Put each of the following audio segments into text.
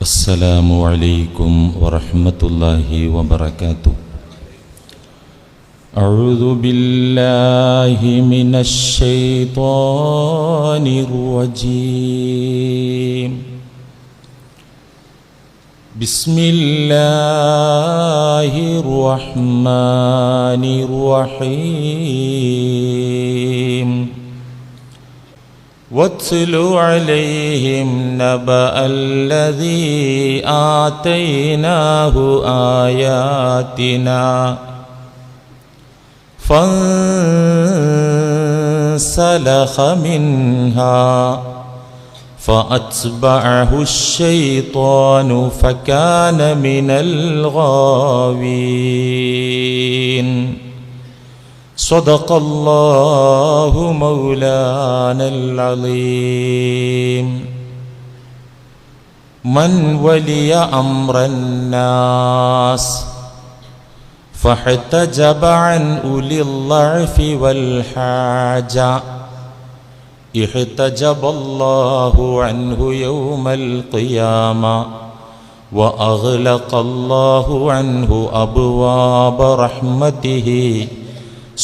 السلام عليكم ورحمة الله وبركاته. أعوذ بالله من الشيطان الرجيم. بسم الله الرحمن الرحيم. واتل عليهم نبأ الذي آتيناه آياتنا فانسلخ منها فأتبعه الشيطان فكان من الغاوين. صدق الله مولانا العظيم. من ولي أمر الناس فاحتجب عن أولي الضعف والحاجة احتجب الله عنه يوم القيامة وأغلق الله عنه أبواب رحمته.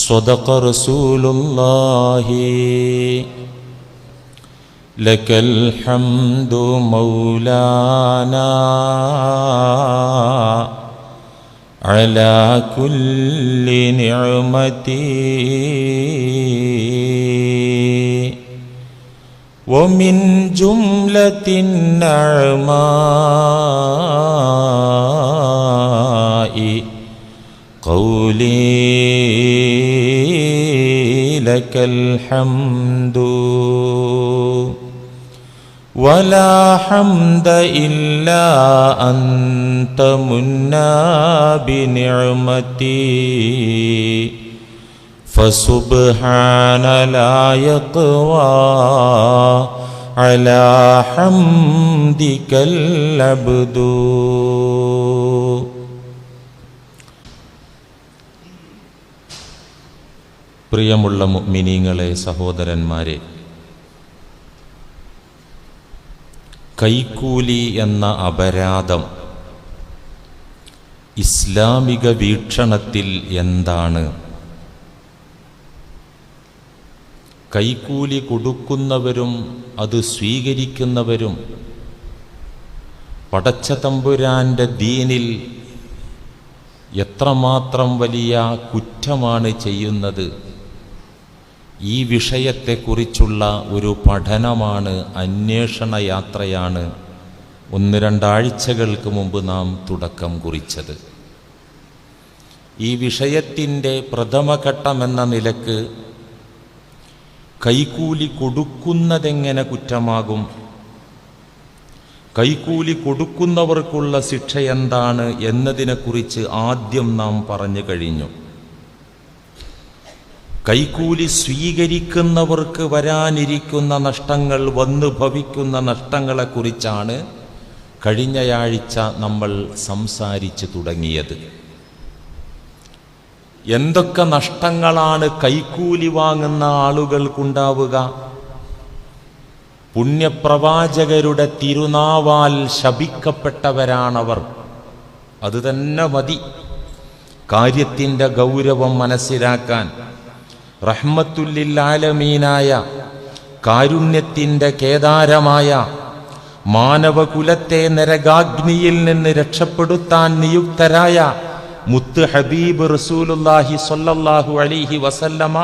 صدق رسول الله. لك الحمد مولانا على كل نعمتي ومن جملة النعماء قولي لك الحمد ولا حمد إلا أنت منا بنعمتي فسبحان لا يقوى على حمدك العبد. പ്രിയമുള്ള മുഅ്മിനീങ്ങളെ, സഹോദരന്മാരെ, കൈക്കൂലി എന്ന അപരാധം ഇസ്ലാമിക വീക്ഷണത്തിൽ എന്താണ്? കൈക്കൂലി കൊടുക്കുന്നവരും അത് സ്വീകരിക്കുന്നവരും പടച്ച തമ്പുരാന്റെ ദീനിൽ എത്രമാത്രം വലിയ കുറ്റമാണ് ചെയ്യുന്നത്? ഈ വിഷയത്തെക്കുറിച്ചുള്ള ഒരു പഠനമാണ്, അന്വേഷണ യാത്രയാണ് 1-2 ആഴ്ചകൾക്ക് മുമ്പ് നാം തുടക്കം കുറിച്ചത്. ഈ വിഷയത്തിൻ്റെ പ്രഥമഘട്ടമെന്ന നിലക്ക് കൈക്കൂലി കൊടുക്കുന്നതെങ്ങനെ കുറ്റമാകും, കൈക്കൂലി കൊടുക്കുന്നവർക്കുള്ള ശിക്ഷ എന്താണ് എന്നതിനെക്കുറിച്ച് ആദ്യം നാം പറഞ്ഞു കഴിഞ്ഞു. കൈക്കൂലി സ്വീകരിക്കുന്നവർക്ക് വരാനിരിക്കുന്ന നഷ്ടങ്ങൾ, വന്നു ഭവിക്കുന്ന നഷ്ടങ്ങളെക്കുറിച്ചാണ് കഴിഞ്ഞയാഴ്ച നമ്മൾ സംസാരിച്ചു തുടങ്ങിയത്. എന്തൊക്കെ നഷ്ടങ്ങളാണ് കൈക്കൂലി വാങ്ങുന്ന ആളുകൾക്കുണ്ടാവുക? പുണ്യപ്രവാചകരുടെ തിരുനാവാൽ ശപിക്കപ്പെട്ടവരാണവർ. അത് തന്നെ മതി കാര്യത്തിൻ്റെ ഗൗരവം മനസ്സിലാക്കാൻ. റഹ്മത്തുല്ലിൽ ആലമീനായ, കാരുണ്യത്തിൻ്റെ കേദാരമായ, മാനവകുലത്തെ നരകാഗ്നിയിൽ നിന്ന് രക്ഷപ്പെടുത്താൻ നിയുക്തരായ മുത്ത് ഹബീബ് റസൂലുള്ളാഹി സ്വല്ലല്ലാഹു അലൈഹി വസല്ലമ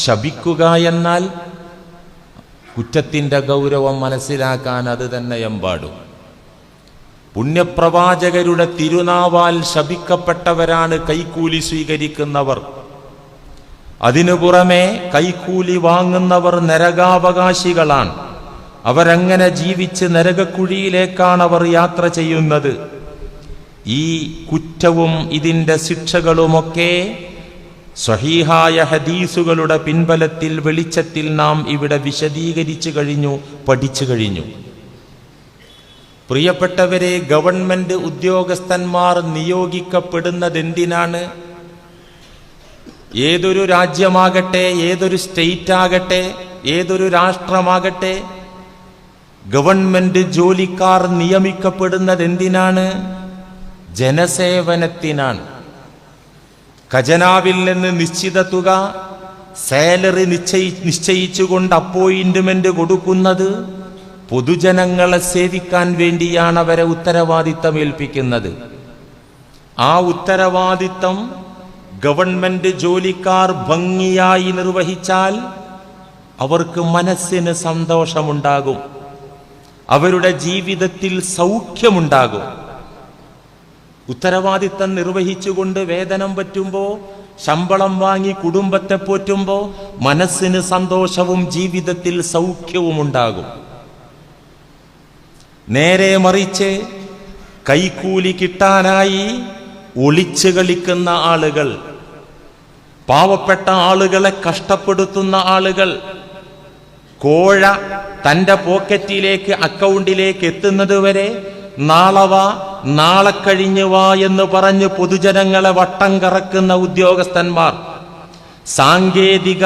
ശപിക്കുക എന്നാൽ കുറ്റത്തിൻ്റെ ഗൗരവം മനസ്സിലാക്കാൻ അത് തന്നെ എമ്പാടും. പുണ്യപ്രവാചകരുടെ തിരുനാവാൽ ശപിക്കപ്പെട്ടവരാണ് കൈക്കൂലി സ്വീകരിക്കുന്നവർ. അതിനു പുറമെ കൈക്കൂലി വാങ്ങുന്നവർ നരകാവകാശികളാണ്. അവരങ്ങനെ ജീവിച്ച് നരകക്കുഴിയിലേക്കാണ് അവർ യാത്ര ചെയ്യുന്നത്. ഈ കുറ്റവും ഇതിൻ്റെ ശിക്ഷകളുമൊക്കെ സ്വഹീഹായ ഹദീസുകളുടെ പിൻബലത്തിൽ, വെളിച്ചത്തിൽ നാം ഇവിടെ വിശദീകരിച്ചു കഴിഞ്ഞു, പഠിച്ചു കഴിഞ്ഞു. പ്രിയപ്പെട്ടവരെ, ഗവൺമെന്റ് ഉദ്യോഗസ്ഥന്മാർ നിയോഗിക്കപ്പെടുന്നതെന്തിനാണ്? ഏതൊരു രാജ്യമാകട്ടെ, ഏതൊരു സ്റ്റേറ്റ് ആകട്ടെ, ഏതൊരു രാഷ്ട്രമാകട്ടെ, ഗവൺമെന്റ് ജോലിക്കാർ നിയമിക്കപ്പെടുന്നത് എന്തിനാണ്? ജനസേവനത്തിനാണ്. ഖജനാവിൽ നിന്ന് നിശ്ചിത തുക സാലറി നിശ്ചയിച്ചുകൊണ്ട് അപ്പോയിന്റ്മെന്റ് കൊടുക്കുന്നത് പൊതുജനങ്ങളെ സേവിക്കാൻ വേണ്ടിയാണ് അവരെ ഉത്തരവാദിത്തം ഏൽപ്പിക്കുന്നത്. ആ ഉത്തരവാദിത്തം ഗവൺമെന്റ് ജോലിക്കാർ ഭംഗിയായി നിർവഹിച്ചാൽ അവർക്ക് മനസ്സിന് സന്തോഷമുണ്ടാകും, അവരുടെ ജീവിതത്തിൽ സൗഖ്യമുണ്ടാകും. ഉത്തരവാദിത്തം നിർവഹിച്ചുകൊണ്ട് വേതനം പറ്റുമ്പോൾ, ശമ്പളം വാങ്ങി കുടുംബത്തെ പോറ്റുമ്പോൾ മനസ്സിന് സന്തോഷവും ജീവിതത്തിൽ സൗഖ്യവും ഉണ്ടാകും. നേരെ മറിച്ച് കൈക്കൂലി കിട്ടാനായി ഒളിച്ചു കളിക്കുന്ന ആളുകൾ, പാവപ്പെട്ട ആളുകളെ കഷ്ടപ്പെടുത്തുന്ന ആളുകൾ, കോഴ തന്റെ പോക്കറ്റിലേക്ക് അക്കൗണ്ടിലേക്ക് എത്തുന്നത് വരെ നാളെ വാ, നാളെ കഴിഞ്ഞു വാ എന്ന് പറഞ്ഞ് പൊതുജനങ്ങളെ വട്ടം കറക്കുന്ന ഉദ്യോഗസ്ഥന്മാർ, സാങ്കേതിക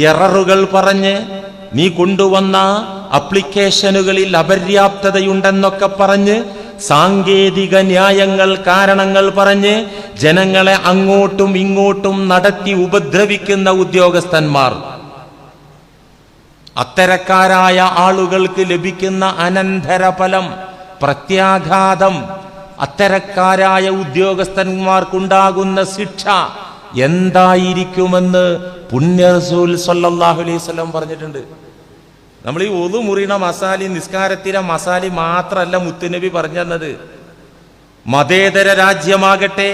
എററുകൾ പറഞ്ഞ് നീ കൊണ്ടുവന്ന അപ്ലിക്കേഷനുകളിൽ അപര്യാപ്തതയുണ്ടെന്നൊക്കെ പറഞ്ഞ് സാങ്കേതിക ന്യായങ്ങൾ, കാരണങ്ങൾ പറഞ്ഞ് ജനങ്ങളെ അങ്ങോട്ടും ഇങ്ങോട്ടും നടത്തി ഉപദ്രവിക്കുന്ന ഉദ്യോഗസ്ഥന്മാർ, അത്തരക്കാരായ ആളുകൾക്ക് ലഭിക്കുന്ന അനന്തരഫലം, പ്രത്യാഘാതം, അത്തരക്കാരായ ഉദ്യോഗസ്ഥന്മാർക്കുണ്ടാകുന്ന ശിക്ഷ എന്തായിരിക്കുമെന്ന് പുണ്യ റസൂൽ സ്വല്ലല്ലാഹു അലൈഹി വസല്ലം പറഞ്ഞിട്ടുണ്ട്. നമ്മൾ ഈ ഒളു മുറിയണ മസാലി, നിസ്കാരത്തിലെ മസാലി മാത്രമല്ല മുത്തുനബി പറഞ്ഞു തന്നത്. മതേതര രാജ്യമാകട്ടെ,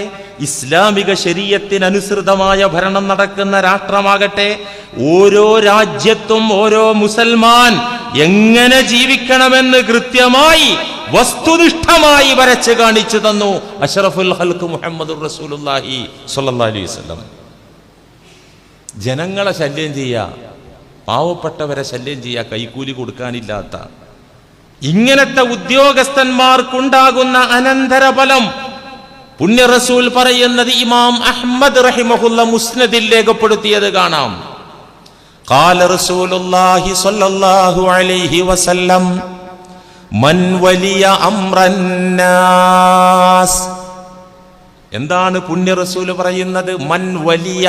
ഇസ്ലാമിക ശരീഅത്തിനനുസൃതമായ ഭരണം നടക്കുന്ന രാഷ്ട്രമാകട്ടെ, ഓരോ രാജ്യത്തും ഓരോ മുസൽമാൻ എങ്ങനെ ജീവിക്കണമെന്ന് കൃത്യമായി വസ്തുനിഷ്ഠമായി വരച്ച് കാണിച്ചു തന്നു അഷ്റഫുൽ ഖൽഖ് മുഹമ്മദുർ റസൂലുള്ളാഹി സ്വല്ലല്ലാഹു അലൈഹി വസല്ലം. ജനങ്ങളെ ശല്യം ചെയ്യുക, പാവപ്പെട്ടവരെ ശല്യം ചെയ്യുക, കൈക്കൂലി കൊടുക്കാനില്ലാത്ത ഇങ്ങനത്തെ ഉദ്യോഗസ്ഥന്മാർക്കുണ്ടാകുന്ന അനന്തരഫലം പുണ്യ റസൂൽ പറയുന്നത് ഇമാം അഹ്മദ് റഹിമഹുല്ല മുസ്നദിൽ രേഖപ്പെടുത്തിയത് കാണാം. ഖാല റസൂലുള്ളാഹി സ്വല്ലല്ലാഹു അലൈഹി വസല്ലം മൻ വലിയ അംറന്നാസ്. എന്താണ് പുണ്യ റസൂൽ പറയുന്നത്? മൻ വലിയ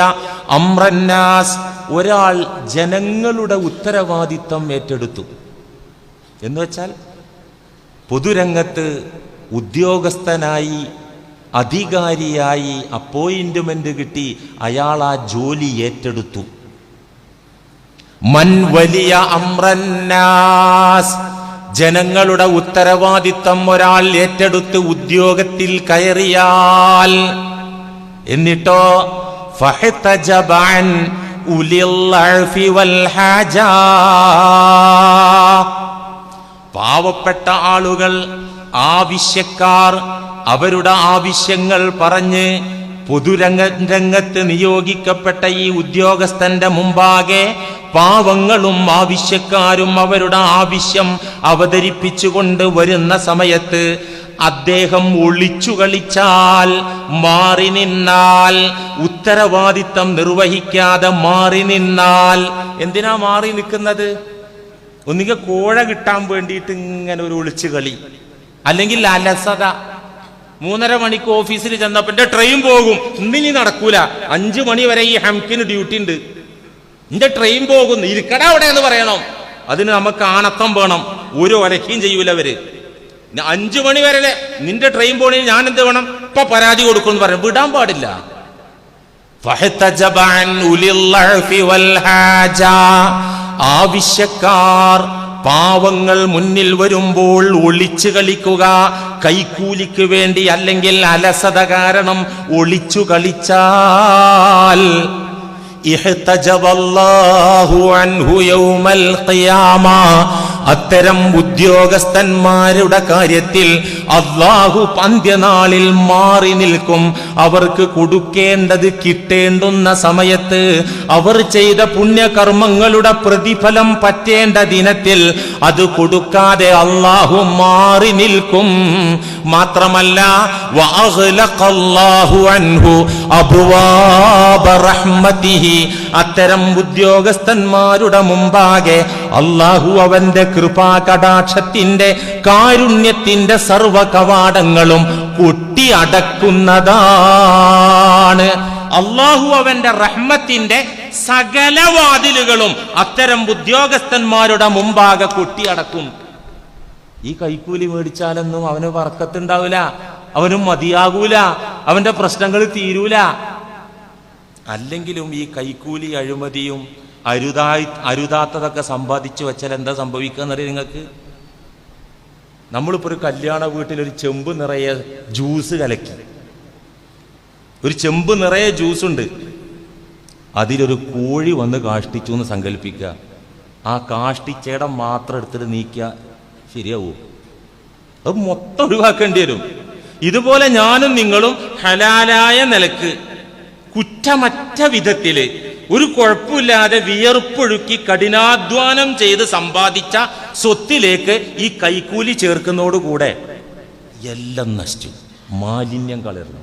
അംറന്നാസ്, ഒരാൾ ജനങ്ങളുടെ ഉത്തരവാദിത്തം ഏറ്റെടുത്തു എന്ന് വെച്ചാൽ പൊതുരംഗത്ത് ഉദ്യോഗസ്ഥനായി, അധികാരിയായി അപ്പോയിന്റ്മെന്റ് കിട്ടി, അയാൾ ആ ജോലി ഏറ്റെടുത്തു. മൻ വലിയ അംറന്നാസ്, ജനങ്ങളുടെ ഉത്തരവാദിത്തം ഒരാൾ ഏറ്റെടുത്ത് ഉദ്യോഗത്തിൽ കയറിയാൽ, എന്നിട്ടോ ഫഹ്തജബൻ ഉലിൽ അർഫി വൽ ഹാജാ, പാവപ്പെട്ട ആളുകൾ, ആവശ്യക്കാർ അവരുടെ ആവശ്യങ്ങൾ പറഞ്ഞ് പൊതുരംഗത്ത് നിയോഗിക്കപ്പെട്ട ഈ ഉദ്യോഗസ്ഥന്റെ മുമ്പാകെ പാവങ്ങളും ആവശ്യക്കാരും അവരുടെ ആവശ്യം അവതരിപ്പിച്ചുകൊണ്ട് വരുന്ന സമയത്ത് അദ്ദേഹം ഒളിച്ചു കളിച്ചാൽ, മാറി നിന്നാൽ, ഉത്തരവാദിത്തം നിർവഹിക്കാതെ മാറി നിന്നാൽ. എന്തിനാ മാറി നിൽക്കുന്നത്? ഒന്നുകിൽ കോഴ കിട്ടാൻ വേണ്ടിയിട്ട് ഇങ്ങനെ ഒരു ഒളിച്ചു കളി, അല്ലെങ്കിൽ അലസത. 3:30 മണിക്ക് ഓഫീസിൽ ചെന്നപ്പോ എന്റെ ട്രെയിൻ പോകും, ഇന്നിനി നടക്കൂല, 5 മണി വരെ ഈ ഹംകിന് ഡ്യൂട്ടി ഉണ്ട്, എന്റെ ട്രെയിൻ പോകുന്നു, ഇരിക്കട അവിടെ എന്ന് പറയണം. അതിന് നമുക്ക് ആണത്തം വേണം. ഒരു ഒലക്കുകയും ചെയ്യൂല അവര്. 5 മണി വരെ നിന്റെ ട്രെയിൻ പോണെങ്കിൽ ഞാൻ എന്ത് വേണം? ഇപ്പൊ പരാതി കൊടുക്കും എന്ന് പറയും, വിടാൻ പാടില്ല. ആവശ്യക്കാർ, പാവങ്ങൾ മുന്നിൽ വരുമ്പോൾ ഒളിച്ചു കളിക്കുക, കൈക്കൂലിക്ക് വേണ്ടി അല്ലെങ്കിൽ അലസത കാരണം ഒളിച്ചു കളിച്ചാൽ ഇഹ്തജബല്ലാഹു അൻഹു യൗമൽ ഖിയാമ, അത്തരം ഉദ്യോഗസ്ഥന്മാരുടെ കാര്യത്തിൽ അല്ലാഹു അന്ത്യനാളിൽ മാറി നിൽക്കും. അവർക്ക് കൊടുക്കേണ്ടത് കിട്ടേണ്ടുന്ന സമയത്ത്, അവർ ചെയ്ത പുണ്യകർമ്മങ്ങളുടെ പ്രതിഫലം പറ്റേണ്ട ദിനത്തിൽ അത് കൊടുക്കാതെ അല്ലാഹു മാറി നിൽക്കും. മാത്രമല്ല വഅഗ്ലഖല്ലാഹു അൻഹു അബ്വാബ റഹ്മതിഹി, അത്തരം ഉദ്യോഗസ്ഥന്മാരുടെ മുമ്പാകെ അല്ലാഹു അവന്റെ കൃപാകടാക്ഷത്തിന്റെ കാരുണ്യത്തിന്റെ സർവ കവാടങ്ങളും കൊട്ടി അടക്കുന്നതാണ്. അല്ലാഹു അവന്റെ റഹ്മത്തിന്റെ സകല വാതിലുകളും അത്തരം ഉദ്യോഗസ്ഥന്മാരുടെ മുമ്പാകെ കൊട്ടിയടക്കും. ഈ കൈക്കൂലി മേടിച്ചാലൊന്നും അവന് ബർക്കത്തുണ്ടാവില്ല, അവനും മതിയാകൂല, അവന്റെ പ്രശ്നങ്ങൾ തീരൂല. അല്ലെങ്കിലും ഈ കൈക്കൂലി അഴിമതിയും അരുതാത്തതൊക്കെ സമ്പാദിച്ചു വെച്ചാൽ എന്താ സംഭവിക്കാന്നറിയാം നിങ്ങൾക്ക്? നമ്മളിപ്പോ ഒരു കല്യാണ വീട്ടിൽ ഒരു ചെമ്പ് നിറയെ ജ്യൂസ് കലക്കി, ഒരു ചെമ്പ് നിറയെ ജ്യൂസ് ഉണ്ട്, അതിലൊരു കോഴി വന്ന് കാഷ്ടിച്ചു എന്ന് സങ്കല്പിക്കുക. ആ കാഷ്ടിച്ചേടം മാത്രം എടുത്തിട്ട് നീക്കുക, ശരിയാവൂ? അത് മൊത്തം ഒഴിവാക്കേണ്ടി വരും. ഇതുപോലെ ഞാനും നിങ്ങളും ഹലാലായ നിലക്ക് കുറ്റമറ്റ വിധത്തില് ഒരു കുഴപ്പമില്ലാതെ വിയർപ്പൊഴുക്കി കഠിനാധ്വാനം ചെയ്ത് സമ്പാദിച്ച സ്വത്തിലേക്ക് ഈ കൈക്കൂലി ചേർക്കുന്നതോടുകൂടെ എല്ലാം നശിച്ചു, മാലിന്യം കലർന്നു.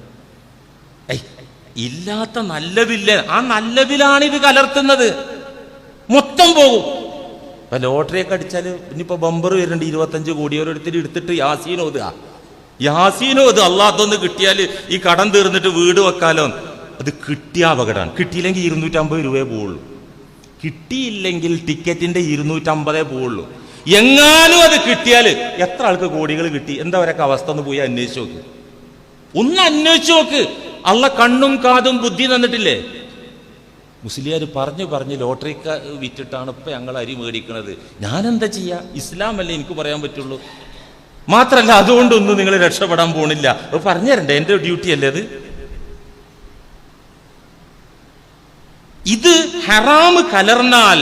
ഇല്ലാത്ത നല്ലതില്ല, ആ നല്ലതിലാണ് ഇത് കലർത്തുന്നത്, മൊത്തം പോകും. ഇപ്പൊ ലോട്ടറിയൊക്കെ അടിച്ചാല് ഇനിയിപ്പോ ബമ്പർ വരുന്നുണ്ട് 25 കോടി, ഓരോരുത്തർ എടുത്തിട്ട് യാസീനോത് അല്ലാത്തൊന്ന് കിട്ടിയാൽ ഈ കടം തീർന്നിട്ട് വീട് വെക്കാലോ. അത് കിട്ടിയ അപകടമാണ്. കിട്ടിയില്ലെങ്കിൽ 250 രൂപയെ പോവുള്ളൂ, കിട്ടിയില്ലെങ്കിൽ ടിക്കറ്റിന്റെ 250 പോവുള്ളൂ. എങ്ങാനും അത് കിട്ടിയാൽ എത്ര ആൾക്ക് കോടികൾ കിട്ടി, എന്താ അവരൊക്കെ അവസ്ഥ ഒന്ന് പോയി അന്വേഷിച്ച് നോക്ക്, ഒന്ന് അന്വേഷിച്ച് നോക്ക്. അള്ള കണ്ണും കാതും ബുദ്ധി തന്നിട്ടില്ലേ? മുസ്ലിയാർ പറഞ്ഞു ലോട്ടറിക്ക് വിറ്റിട്ടാണ് ഇപ്പൊ ഞങ്ങൾ അരി മേടിക്കണത്. ഞാനെന്താ ചെയ്യാ? ഇസ്ലാമല്ലേ എനിക്ക് പറയാൻ പറ്റുള്ളൂ. മാത്രല്ല അതുകൊണ്ടൊന്നും നിങ്ങൾ രക്ഷപ്പെടാൻ പോണില്ല. പറഞ്ഞു തരണ്ടേ? എന്റെ ഡ്യൂട്ടി അല്ലേ അത്? ഇത് ഹറാമ് കലർന്നാൽ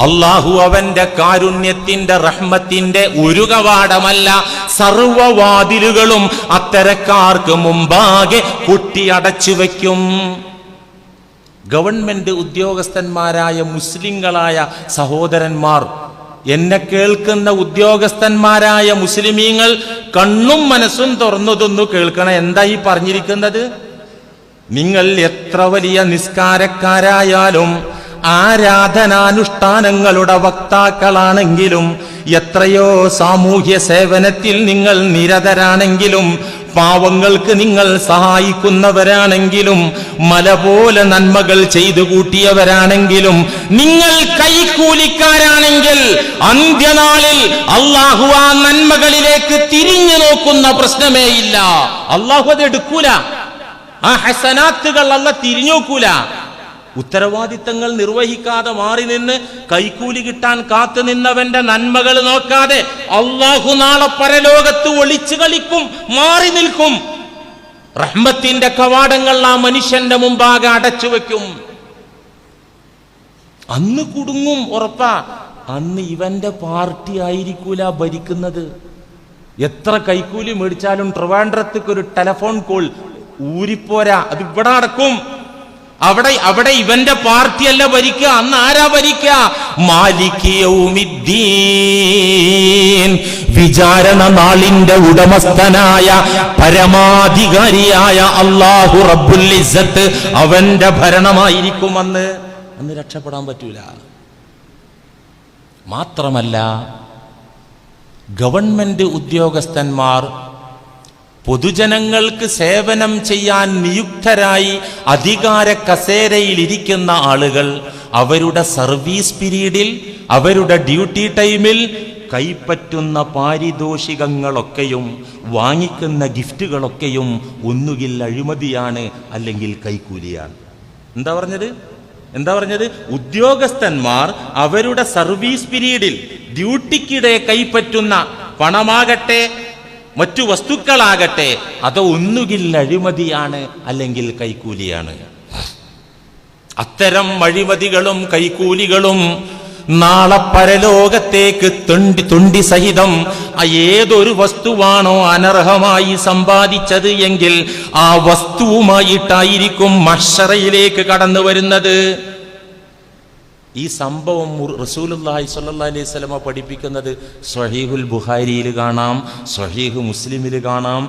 അല്ലാഹു അവന്റെ കാരുണ്യത്തിന്റെ റഹ്മത്തിന്റെ ഒരു കവാടമല്ല, സർവവാതിലുകളും അത്തരക്കാർക്ക് മുമ്പാകെ കൊട്ടിയടച്ചു വയ്ക്കും. ഗവൺമെന്റ് ഉദ്യോഗസ്ഥന്മാരായ മുസ്ലിങ്ങളായ സഹോദരന്മാർ, എന്നെ കേൾക്കുന്ന ഉദ്യോഗസ്ഥന്മാരായ മുസ്ലിമീങ്ങൾ കണ്ണും മനസ്സും തുറന്നതൊന്നു കേൾക്കണം. എന്താ ഈ പറഞ്ഞിരിക്കുന്നത്? നിങ്ങൾ എത്ര വലിയ നിസ്കാരക്കാരായാലും ആരാധനാനുഷ്ഠാനങ്ങളുടെ വക്താക്കളാണെങ്കിലും എത്രയോ സാമൂഹ്യ സേവനത്തിൽ നിങ്ങൾ നിരതരാണെങ്കിലും പാവങ്ങൾക്ക് നിങ്ങൾ സഹായിക്കുന്നവരാണെങ്കിലും മല പോലെ നന്മകൾ ചെയ്തു കൂട്ടിയവരാണെങ്കിലും നിങ്ങൾ കൈക്കൂലിക്കാരാണെങ്കിൽ അന്ത്യനാളിൽ അല്ലാഹു ആ നന്മകളിലേക്ക് തിരിഞ്ഞു നോക്കുന്ന പ്രശ്നമേ ഇല്ല. അല്ലാഹു അത് എടുക്കൂല, ആ ഹസനാത്തുകൾ അല്ല തിരിഞ്ഞു നോക്കൂല. ഉത്തരവാദിത്തങ്ങൾ നിർവഹിക്കാതെ മാറി നിന്ന് കൈക്കൂലി കിട്ടാൻ കാത്തു നിന്നവന്റെ നന്മകൾ നോക്കാതെ അല്ലാഹു നാളെ പരലോകത്ത് ഒളിച്ചു കളിക്കും, മാറി നിൽക്കും. റഹ്മത്തിന്റെ കവാടങ്ങൾ ആ മനുഷ്യന്റെ മുമ്പാകെ അടച്ചു വെക്കും. അന്ന് കുടുങ്ങും, ഉറപ്പാ. അന്ന് ഇവന്റെ പാർട്ടി ആയിരിക്കൂല ഭരിക്കുന്നത്. എത്ര കൈക്കൂലി മേടിച്ചാലും ട്രിവാൻഡ്രത്തേക്ക് ഒരു ടെലിഫോൺ കോൾ ഊരിപ്പോരാ, അത് ഇവിടെ നടക്കും. അവിടെ ഇവന്റെ പാർട്ടിയല്ല ഭരിക്കുക. അന്ന് ആരാ ഭരിക്കുക? മാലിക് യൗമിദ്ദീൻ, വിചാരണ നാളിന്റെ ഉടമസ്ഥനായ പരമാധികാരിയായ അല്ലാഹു റബ്ബുൽ ഇസ്സത്ത്, അവന്റെ ഭരണമായിരിക്കും അന്ന്. രക്ഷപ്പെടാൻ പറ്റൂല. മാത്രമല്ല, ഗവൺമെന്റ് ഉദ്യോഗസ്ഥന്മാർ പൊതുജനങ്ങൾക്ക് സേവനം ചെയ്യാൻ നിയുക്തരായി അധികാര കസേരയിൽ ഇരിക്കുന്ന ആളുകൾ അവരുടെ സർവീസ് പീരീഡിൽ, അവരുടെ ഡ്യൂട്ടി ടൈമിൽ കൈപ്പറ്റുന്ന പാരിതോഷികങ്ങളൊക്കെയും വാങ്ങിക്കുന്ന ഗിഫ്റ്റുകളൊക്കെയും ഒന്നുകിൽ അഴിമതിയാണ്, അല്ലെങ്കിൽ കൈക്കൂലിയാണ്. എന്താ പറഞ്ഞത്? ഉദ്യോഗസ്ഥന്മാർ അവരുടെ സർവീസ് പീരീഡിൽ ഡ്യൂട്ടിക്കിടെ കൈപ്പറ്റുന്ന പണമാകട്ടെ മറ്റു വസ്തുക്കളാകട്ടെ, അത് ഒന്നുകിൽ അഴിമതിയാണ്, അല്ലെങ്കിൽ കൈക്കൂലിയാണ്. അത്തരം അഴിമതികളും കൈക്കൂലികളും നാളെ പരലോകത്തേക്ക് തൊണ്ടി സഹിതം ഏതൊരു വസ്തുവാണോ അനർഹമായി സമ്പാദിച്ചത് എങ്കിൽ ആ വസ്തുവുമായിട്ടായിരിക്കും മഹ്ശറയിലേക്ക് കടന്നു വരുന്നത്. ഈ സംഭവം റസൂലുള്ളാഹി സ്വല്ലല്ലാഹി അലൈഹി വസല്ലമ പഠിപ്പിക്കുന്നത് സ്വഹീഹുൽ ബുഖാരിയിൽ കാണാം, സ്വഹീഹ് മുസ്ലിമിൽ കാണാം,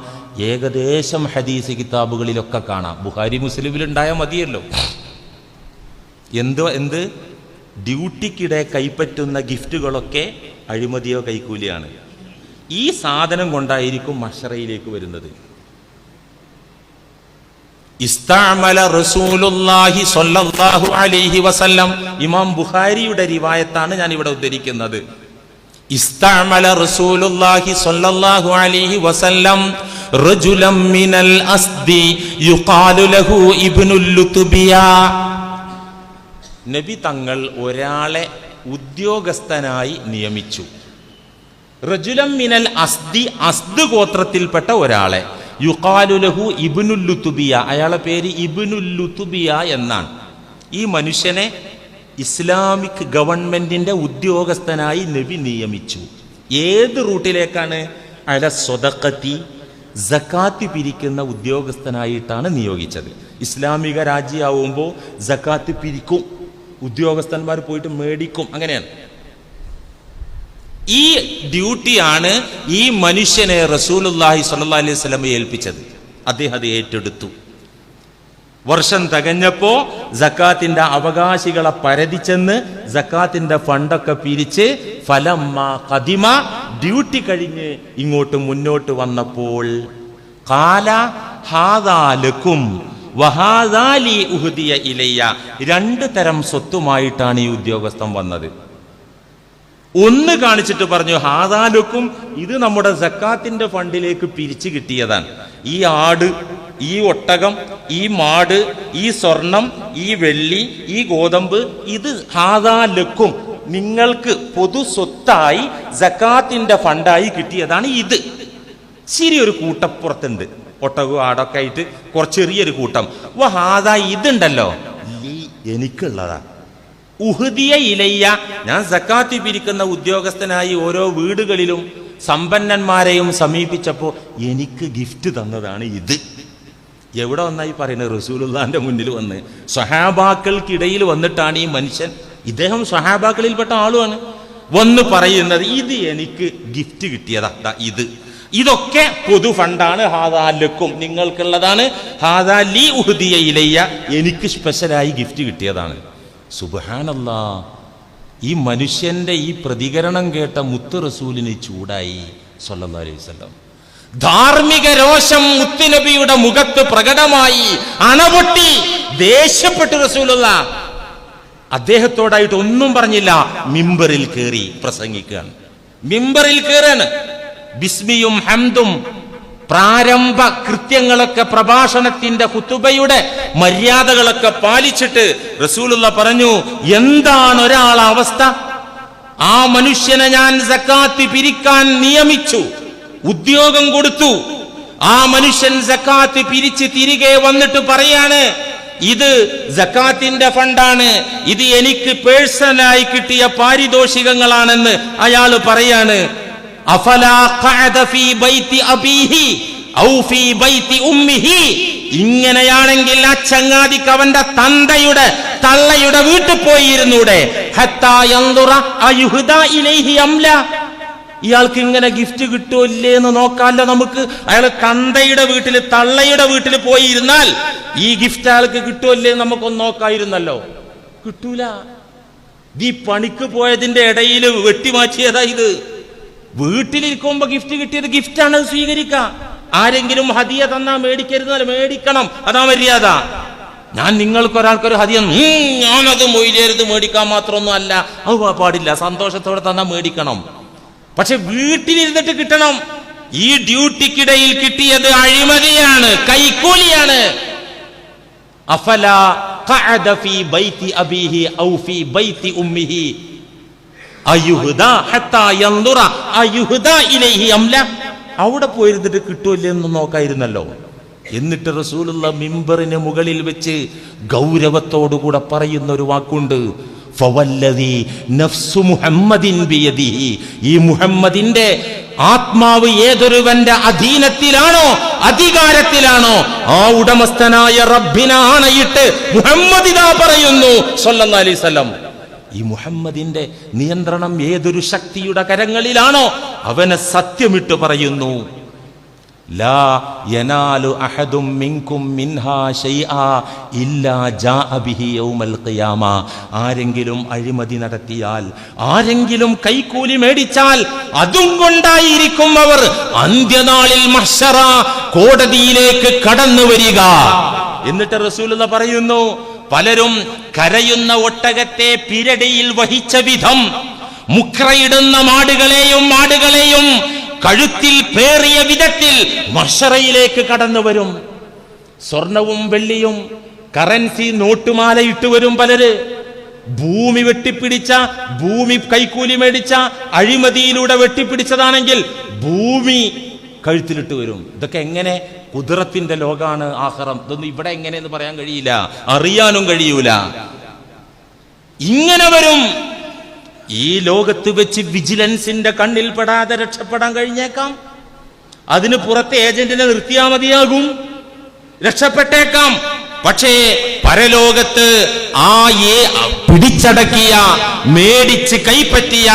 ഏകദേശം ഹദീസ് കിതാബുകളിലൊക്കെ കാണാം. ബുഖാരി മുസ്ലിമിൽ ഉണ്ടായാൽ മതിയല്ലോ. എന്ത് ഡ്യൂട്ടിക്കിടെ കൈപ്പറ്റുന്ന ഗിഫ്റ്റുകളൊക്കെ അഴിമതിയോ കൈക്കൂലിയാണ്. ഈ സാധനം കൊണ്ടായിരിക്കും മഹ്ശറയിലേക്ക് വരുന്നത്. ഇസ്തഅമല റസൂലുള്ളാഹി സ്വല്ലല്ലാഹു അലൈഹി വസല്ലം, ഇമാം ബുഖാരിയുടെ റിവായത്താണ് ഞാൻ ഇവിടെ ഉദ്ധരിക്കുന്നത്. ഇസ്തഅമല റസൂലുള്ളാഹി സ്വല്ലല്ലാഹു അലൈഹി വസല്ലം റജുലൻ മിനൽ അസ്ദി യുഖാലു ലഹു ഇബ്നുൽ ലുത്ബിയ. നബി തങ്ങൾ ഒരാളെ ഉദ്യോഗസ്ഥനായി നിയമിച്ചു. റജുലൻ മിനൽ അസ്ദി, അസ്ദ് ഗോത്രത്തിൽപ്പെട്ട ഒരാളെ. യുഖാലു ലഹു ഇബ്നുൽ ലുത്ബിയ, അയാളെ പേര് ഇബ്നുൽ ലുത്ബിയ എന്നാണ്. ഈ മനുഷ്യനെ ഇസ്ലാമിക് ഗവൺമെന്റിന്റെ ഉദ്യോഗസ്ഥനായി നബി നിയമിച്ചു. ഏത് റൂട്ടിലേക്കാണ്? അല സ്വദഖത്തി, സക്കാത്ത് പിരിക്കുന്ന ഉദ്യോഗസ്ഥനായിട്ടാണ് നിയോഗിച്ചത്. ഇസ്ലാമിക രാജ്യമാവുമ്പോൾ സക്കാത്ത് പിരിക്കും, ഉദ്യോഗസ്ഥന്മാർ പോയിട്ട് മേടിക്കും, അങ്ങനെയാണ്. ഈ ഡ്യൂട്ടിയാണ് ഈ മനുഷ്യനെ റസൂലുള്ളാഹി സ്വല്ലല്ലാഹി അലൈഹി വസല്ലം ഏൽപ്പിച്ചത്. അദ്ദേഹം അത് ഏറ്റെടുത്തു. വർഷം തികഞ്ഞപ്പോ സക്കാത്തിന്റെ അവകാശികളെ പരതി ചെന്ന് സക്കാത്തിന്റെ ഫണ്ടൊക്കെ പിരിച്ച് ഫലമ്മ ഖദിമ, ഡ്യൂട്ടി കഴിഞ്ഞ് ഇങ്ങോട്ട് മുന്നോട്ട് വന്നപ്പോൾ ഖാല ഹാദാ ലക്കും വഹാദാ ലി ഉഹ്ദിയ ഇലയ്യ, രണ്ട് തരം സ്വത്തുമായിട്ടാണ് ഈ ഉദ്യോഗസ്ഥൻ വന്നത്. ഒന്ന് കാണിച്ചിട്ട് പറഞ്ഞു ഹാദാലുക്കും, ഇത് നമ്മുടെ സക്കാത്തിന്റെ ഫണ്ടിലേക്ക് പിരിച്ചു കിട്ടിയതാണ്. ഈ ആട്, ഈ ഒട്ടകം, ഈ മാട്, ഈ സ്വർണം, ഈ വെള്ളി, ഈ ഗോതമ്പ്, ഇത് ഹാദാലുക്കും, നിങ്ങൾക്ക് പൊതു സ്വത്തായി സക്കാത്തിന്റെ ഫണ്ടായി കിട്ടിയതാണ് ഇത്. ശരി, ഒരു കൂട്ടപ്പുറത്തുണ്ട്, ഒട്ടകവും ആടൊക്കെ ആയിട്ട് കുറച്ച് ചെറിയൊരു കൂട്ടം. ഹാദാ, ഇതുണ്ടല്ലോ എനിക്കുള്ളതാ. ഉഹ്ദിയ ഇലയ്യ, ഞാൻ സക്കാത്ത് പിരിക്കുന്ന ഉദ്യോഗസ്ഥനായി ഓരോ വീടുകളിലും സമ്പന്നന്മാരെയും സമീപിച്ചപ്പോൾ എനിക്ക് ഗിഫ്റ്റ് തന്നതാണ് ഇത്. എവിടെ വന്നായി പറയുന്നത്? റസൂലുള്ളാഹിന്റെ മുന്നിൽ വന്ന് സ്വഹാബാക്കൾക്കിടയിൽ വന്നിട്ടാണ് ഈ മനുഷ്യൻ, ഇദ്ദേഹം സ്വഹാബാക്കളിൽപ്പെട്ട ആളുമാണ്, വന്ന് പറയുന്നത് ഇത് എനിക്ക് ഗിഫ്റ്റ് കിട്ടിയതാ. ഇതൊക്കെ പൊതു ഫണ്ടാണ്. ഹാദാ ലക്കും, നിങ്ങൾക്കുള്ളതാണ്. ഹാദാ ലി ഉഹ്ദിയ ഇലയ്യ, എനിക്ക് സ്പെഷ്യലായി ഗിഫ്റ്റ് കിട്ടിയതാണ്. സുബ്ഹാനല്ലാഹ്, ഈ മനുഷ്യന്റെ ഈ പ്രതികരണം കേട്ട മുത്ത് റസൂലിന് ചൂടായി സ്വല്ലല്ലാഹു അലൈഹി വസല്ലം. ധാർമ്മിക രോഷം മുത്തുനബിയുടെ മുഖത്ത് പ്രകടമായി, അണപൊട്ടി, ദേഷ്യപ്പെട്ടു റസൂലുള്ളാഹ്. അദ്ദേഹത്തോടായിട്ട് ഒന്നും പറഞ്ഞില്ല, മിമ്പറിൽ കയറി പ്രസംഗിക്കുകയാണ്. മിമ്പറിൽ കയറാണ്, ബിസ്മിയും ഹംദും പ്രാരംഭ കൃത്യങ്ങളൊക്കെ, പ്രഭാഷണത്തിന്റെ ഖുതുബയുടെ മര്യാദകളൊക്കെ പാലിച്ചിട്ട് റസൂലുള്ളാഹ് പറഞ്ഞു, എന്താണ് ഒരാളെ അവസ്ഥ? ആ മനുഷ്യനെ ഞാൻ സക്കാത്ത് പിരിക്കാൻ നിയമിച്ചു, ഉദ്യോഗം കൊടുത്തു. ആ മനുഷ്യൻ സക്കാത്ത് പിരിച്ച് തിരികെ വന്നിട്ട് പറയാണ്, ഇത് സക്കാത്തിന്റെ ഫണ്ടാണ്, ഇത് എനിക്ക് പേഴ്സണലായി കിട്ടിയ പാരിതോഷികങ്ങളാണെന്ന് അയാൾ പറയാണ്. അഫലാ ഖഅദ ഫീ ബൈതി അബീഹി ഔ ഫീ ബൈതി ഉമ്മിഹി, ഇങ്ങനെയാണെങ്കിൽ ആ ചങ്ങാതിക്ക് അവന്റെ തന്തയുടെ തള്ളയുടെ വീട്ടിൽ പോയിരുന്നൂടെ? ഹത്താ യൻദുറ അയുഹദാ ഇലൈഹി അംല, ഇയാൾക്ക് ഇങ്ങനെ ഗിഫ്റ്റ് കിട്ടുമോ ഇല്ലേ എന്ന് നോക്കാമല്ലോ നമുക്ക്. അയാൾ തന്തയുടെ വീട്ടിൽ തള്ളയുടെ വീട്ടിൽ പോയിരുന്നാൽ ഈ ഗിഫ്റ്റ് അയാൾക്ക് കിട്ടുമോ ഇല്ലേ നമുക്കൊന്ന് നോക്കായിരുന്നല്ലോ. കിട്ടൂല. ഈ പണിക്ക് പോയതിന്റെ ഇടയിൽ വെട്ടിമാറ്റിയതാ ഇത്. വീട്ടിലിരിക്കുമ്പോ ഗിഫ്റ്റ് കിട്ടിയത് ഗിഫ്റ്റാണ്, സ്വീകരിക്കാം. ആരെങ്കിലും ഹദിയ തന്നാ മേടിക്കരുത്, മേടിക്കണം, അതാ മര്യാദ. ഞാൻ നിങ്ങൾക്കൊരാൾക്കൊരു ഹദിയ, ഞാനത് മൊയിലേരുത് മേടിക്കാൻ മാത്രമൊന്നും അല്ല, അത് പാടില്ല. സന്തോഷത്തോടെ തന്നാ മേടിക്കണം, പക്ഷെ വീട്ടിലിരുന്നിട്ട് കിട്ടണം. ഈ ഡ്യൂട്ടിക്കിടയിൽ കിട്ടിയത് അഴിമതിയാണ്, കൈക്കൂലിയാണ്. അഫലാ ഖഅദ ഫീ ബൈതി അബീഹി ഔ ഫീ ബൈതി ഉമ്മിഹി അയുഹദാ ഹത്താ യൻദുറ അയുഹദാ ഇലൈഹി അംല, അവിടെ പോയിരുന്നിട്ട് കിട്ടൂല്ലെന്ന് നോക്കായിരുന്നല്ലോ. എന്നിട്ട് റസൂലുള്ള മിമ്പറിന് മുകളിൽ വെച്ച് ഗൗരവത്തോടുകൂടെ പറയുന്ന ഒരു വാക്കുണ്ട്, ഫവല്ലദി നഫ്സു മുഹമ്മദിൻ ബിയദിഹി, ഈ മുഹമ്മദിന്റെ ആത്മാവ് ഏതൊരുവന്റെ അധീനത്തിലാണോ, അധികാരത്തിലാണോ, ആ ഉടമസ്ഥനായ റബ്ബിനെ ആണയിട്ട് മുഹമ്മദ് ഇതാ പറയുന്നു സ്വല്ലല്ലാഹു അലൈഹി വസല്ലം. ഈ മുഹമ്മദിന്റെ നിയന്ത്രണം ഏതൊരു ശക്തിയുടെ കരങ്ങളിലാണോ അവനെ സത്യമിട്ട് പറയുന്നു, ലാ യനാലു അഹദും മിൻകും മിൻഹാ ശൈആ ഇല്ലാ ജാഅ ബിഹി യൗമൽ ഖിയാമ. ആരെങ്കിലും അഴിമതി നടത്തിയാൽ, ആരെങ്കിലും കൈക്കൂലി മേടിച്ചാൽ അതും കൊണ്ടായിരിക്കും അവർ അന്ത്യനാളിൽ മഹ്ശറ കോടതിയിലേക്ക് കടന്നു വരിക. എന്നിട്ട് റസൂലുള്ളാഹി പറയുന്നു, പലരും കരയുന്ന ഒട്ടകത്തെ പിരടിയിൽ വഹിച്ച വിധം മുക്രയിടുന്ന മാടുകളെയും കഴുത്തിൽ പേറിയ വിധത്തിൽ മഹ്ശറയിലേക്ക് കടന്നു വരും. സ്വർണവും വെള്ളിയും കറൻസി നോട്ടുമാല ഇട്ടുവരും പലര്. ഭൂമി വെട്ടിപ്പിടിച്ച, ഭൂമി കൈക്കൂലി മേടിച്ച, അഴിമതിയിലൂടെ വെട്ടിപ്പിടിച്ചതാണെങ്കിൽ ഭൂമി കഴുത്തിലിട്ട് വരും. ഇതൊക്കെ എങ്ങനെ? കുദ്റത്തിന്റെ ലോകാണ് ആഖിറം. ഇതൊന്നും ഇവിടെ എങ്ങനെയെന്ന് പറയാൻ കഴിയില്ല, അറിയാനും കഴിയൂല. ഇങ്ങനെ വരും. ഈ ലോകത്ത് വെച്ച് വിജിലൻസിന്റെ കണ്ണിൽ പെടാതെ രക്ഷപ്പെടാൻ കഴിഞ്ഞേക്കാം. അതിന് പുറത്തെ ഏജന്റിനെ നിർത്തിയാൽ മതിയാകും, രക്ഷപ്പെട്ടേക്കാം. പക്ഷേ പരലോകത്ത് ആ പിടിച്ചടക്കിയ, മേടിച്ച് കൈപ്പറ്റിയ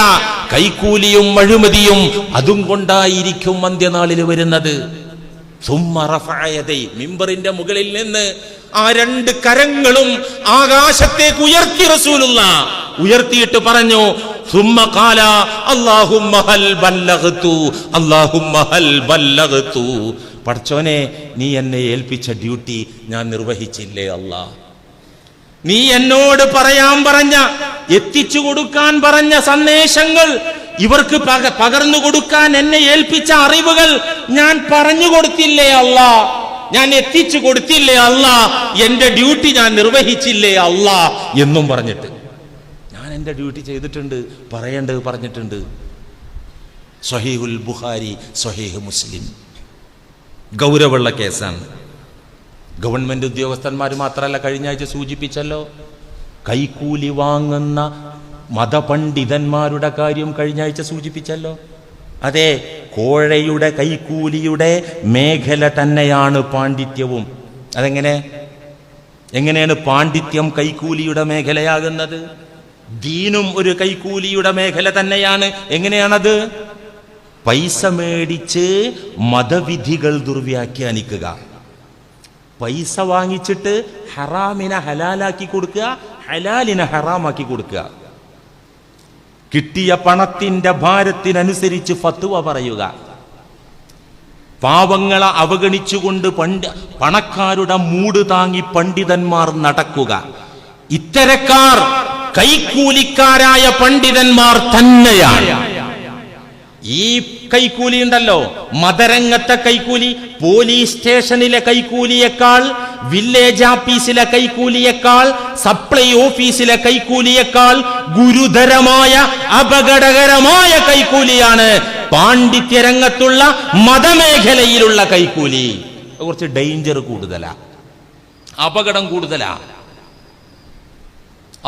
കൈക്കൂലിയും അഴിമതിയും അതും കൊണ്ടായിരിക്കും അന്ത്യനാളിൽ വരുന്നത്. മിമ്പറിന്റെ മുകളിൽ നിന്ന് ആ രണ്ട് കരങ്ങളും ആകാശത്തേക്ക് ഉയർത്തി റസൂലുള്ളാഹ്. ഉയർത്തിയിട്ട് പറഞ്ഞു, സുമ്മ ഖാല അല്ലാഹുമ്മ ഹൽ ബല്ലഗ്തു, അല്ലാഹുമ്മ ഹൽ ബല്ലഗ്തു. പടച്ചോനെ, നീ എന്നെ ഏൽപ്പിച്ച ഡ്യൂട്ടി ഞാൻ നിർവഹിച്ചില്ലേ അല്ലാഹ്? നീ എന്നോട് പറയാൻ പറഞ്ഞ, എത്തിച്ചു കൊടുക്കാൻ പറഞ്ഞ സന്ദേശങ്ങൾ, ഇവർക്ക് പകർന്നു കൊടുക്കാൻ എന്നെ ഏൽപ്പിച്ച അറിവുകൾ ഞാൻ പറഞ്ഞു കൊടുത്തില്ലേ അല്ലാ? ഞാൻ എത്തിച്ചു കൊടുത്തില്ലേ അല്ലാ? എന്റെ ഡ്യൂട്ടി ഞാൻ നിർവഹിച്ചില്ലേ അല്ലാ എന്നും പറഞ്ഞിട്ട്, ഞാൻ എന്റെ ഡ്യൂട്ടി ചെയ്തിട്ടുണ്ട്, പറയേണ്ടത് പറഞ്ഞിട്ടുണ്ട്. സ്വഹീഹുൽ ബുഖാരി, സ്വഹീഹ് മുസ്ലിം. ഗൗരവമുള്ള കേസാണ്. ഗവൺമെന്റ് ഉദ്യോഗസ്ഥന്മാർ മാത്രമല്ല, കഴിഞ്ഞ ആഴ്ച സൂചിപ്പിച്ചല്ലോ, കൈക്കൂലി വാങ്ങുന്ന മതപണ്ഡിതന്മാരുടെ കാര്യം കഴിഞ്ഞ ആഴ്ച സൂചിപ്പിച്ചല്ലോ. അതെ, കോഴയുടെ കൈക്കൂലിയുടെ മേഖല തന്നെയാണ് പാണ്ഡിത്യവും. എങ്ങനെയാണ് പാണ്ഡിത്യം കൈക്കൂലിയുടെ മേഖലയാകുന്നത്? ദീനും ഒരു കൈക്കൂലിയുടെ മേഖല തന്നെയാണ്. എങ്ങനെയാണത്? പൈസ മേടിച്ച് മതവിധികൾ ദുർവ്യാഖ്യാനിക്കുക, പൈസ വാങ്ങിച്ചിട്ട് ഹറാമിനെ ഹലാലാക്കി കൊടുക്കുക, ഹലാലിനെ ഹറാമാക്കി കൊടുക്കുക, കിട്ടിയ പണത്തിന്റെ ഭാരത്തിനനുസരിച്ച് ഫത്വ പറയുക, പാവങ്ങളെ അവഗണിച്ചുകൊണ്ട് പണക്കാരുടെ മൂട് താങ്ങി പണ്ഡിതന്മാർ നടക്കുക. ഇത്തരക്കാർ കൈക്കൂലിക്കാരായ പണ്ഡിതന്മാർ തന്നെയാണ്. ഈ കൈക്കൂലി ഉണ്ടല്ലോ, മതരംഗത്തെ കൈക്കൂലി, പോലീസ് സ്റ്റേഷനിലെ കൈക്കൂലിയേക്കാൾ, വില്ലേജ് ഓഫീസിലെ കൈക്കൂലിയേക്കാൾ, സപ്ലൈ ഓഫീസിലെ കൈക്കൂലിയേക്കാൾ ഗുരുതരമായ, അപകടകരമായ കൈക്കൂലിയാണ് പാണ്ഡിത്യരംഗത്തുള്ള മതമേഖലയിലുള്ള കൈക്കൂലി. കുറച്ച് ഡേഞ്ചർ കൂടുതലാ, അപകടം കൂടുതലാ.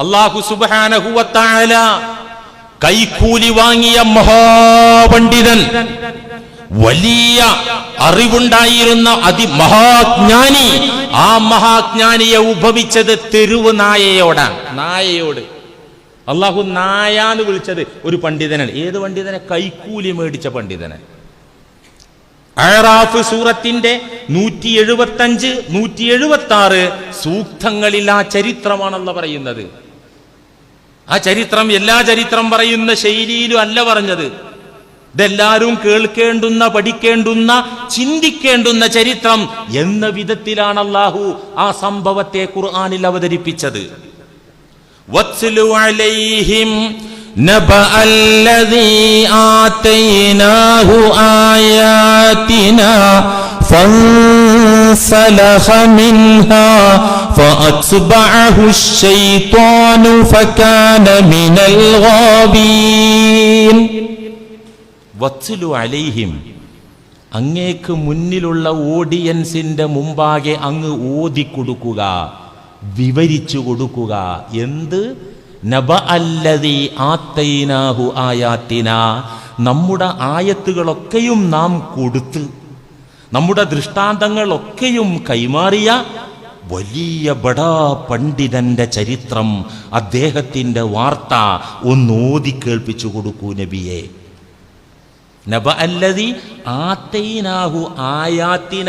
അല്ലാഹു സുബ്ഹാനഹു വ തആല കൈക്കൂലി വാങ്ങിയ മഹാപണ്ഡിതൻ, വലിയ അറിവുണ്ടായിരുന്ന അതിമഹാജ്ഞാനി, ആ മഹാജ്ഞാനിയെ ഉഭവിച്ചത് തെരുവ് നായയോട്. അള്ളാഹു നായാന്ന് വിളിച്ചത് ഒരു പണ്ഡിതനാണ്. ഏത് പണ്ഡിതനെ? കൈക്കൂലി മേടിച്ച പണ്ഡിതനെ. അഅറാഫ് സൂറത്തിന്റെ 175, 176 സൂക്തങ്ങളിൽ ആ ചരിത്രമാണെന്ന് പറയുന്നത്. ആ ചരിത്രം എല്ലാ ചരിത്രം പറയുന്ന ശൈലിയിലും അല്ല പറഞ്ഞത്. ഇതെല്ലാവരും കേൾക്കേണ്ടുന്ന, പഠിക്കേണ്ടുന്ന, ചിന്തിക്കേണ്ടുന്ന ചരിത്രം എന്ന വിധത്തിലാണ് അല്ലാഹു ആ സംഭവത്തെ ഖുർആനിൽ അവതരിപ്പിച്ചത്. വത്ലു അലൈഹിം നബഅല്ലദീ ആതൈനാഹു ആയാതിനാ فانسلخ منها فأتبعه الشيطان فكان من الغابين. വത്ലു അലൈഹിം, അങ്ങേക്ക് മുന്നിലുള്ള ഓഡിയൻസിന്റെ മുമ്പാകെ അങ്ങ് ഓതിക്കൊടുക്കുക, വിവരിച്ചു കൊടുക്കുക. എന്ത്? നബഅല്ലദീ ആതൈനാഹു ആയാത്തിനാ, നമ്മുടെ ആയത്തുകളൊക്കെയും നാം കൊടുത്ത്, നമ്മുടെ ദൃഷ്ടാന്തങ്ങളൊക്കെയും കൈമാറിയ വലിയ ബടാ പണ്ഡിതന്റെ ചരിത്രം, അദ്ദേഹത്തിന്റെ വാർത്ത ഒന്ന് ഓതി കേൾപ്പിച്ചു കൊടുക്കൂ നബിയെ. നബഅല്ലദീ ആതൈനാഹു ആയാത്തിന,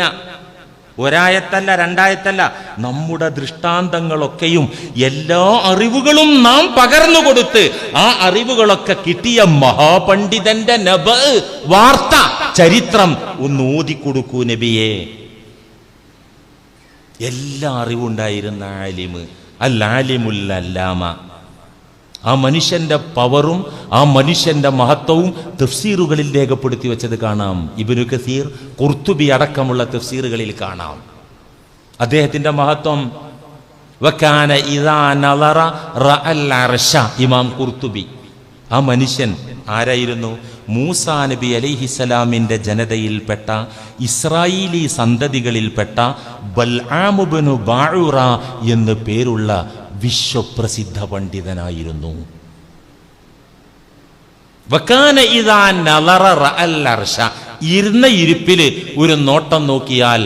ഒരായത്തല്ല രണ്ടായത്തല്ല, നമ്മുടെ ദൃഷ്ടാന്തങ്ങളൊക്കെയും എല്ലാ അറിവുകളും നാം പകർന്നു കൊടുത്ത് ആ അറിവുകളൊക്കെ കിട്ടിയ മഹാപണ്ഡിതന്റെ വാർത്ത, ചരിത്രം ഒന്ന് ഓതിക്കൊടുക്കൂ നബിയെ. എല്ലാ അറിവുണ്ടായിരുന്ന ആലിമ്, അൽ ആലിമുൽ അല്ലാമ. ആ മനുഷ്യന്റെ പവറും ആ മനുഷ്യന്റെ മഹത്വവും തഫ്സീറുകളിൽ രേഖപ്പെടുത്തി വെച്ചത് കാണാം. ഇബ്നു കസീർ, ഖുർത്തുബി അടക്കമുള്ള തഫ്സീറുകളിൽ കാണാം അദ്ദേഹത്തിന്റെ മഹത്വം. വകാന ഇദാ നളറ റഅൽ അർശ, ഇമാം ഖുർത്തുബി. ആ മനുഷ്യൻ ആരായിരുന്നു? മൂസാ നബി അലൈഹിസ്സലാമിന്റെ ജനതയിൽപ്പെട്ട ഇസ്രായേലി സന്തതികളിൽപ്പെട്ട ബൽആം ഇബ്നു ബഅൂറ എന്ന് പേരുള്ള വിശ്വപ്രസിദ്ധ പണ്ഡിതനായിരുന്നു. വകാന ഇദാ നളറ റഅൽ അർശ, ഇരുന്ന ഇരിപ്പില് ഒരു നോട്ടം നോക്കിയാൽ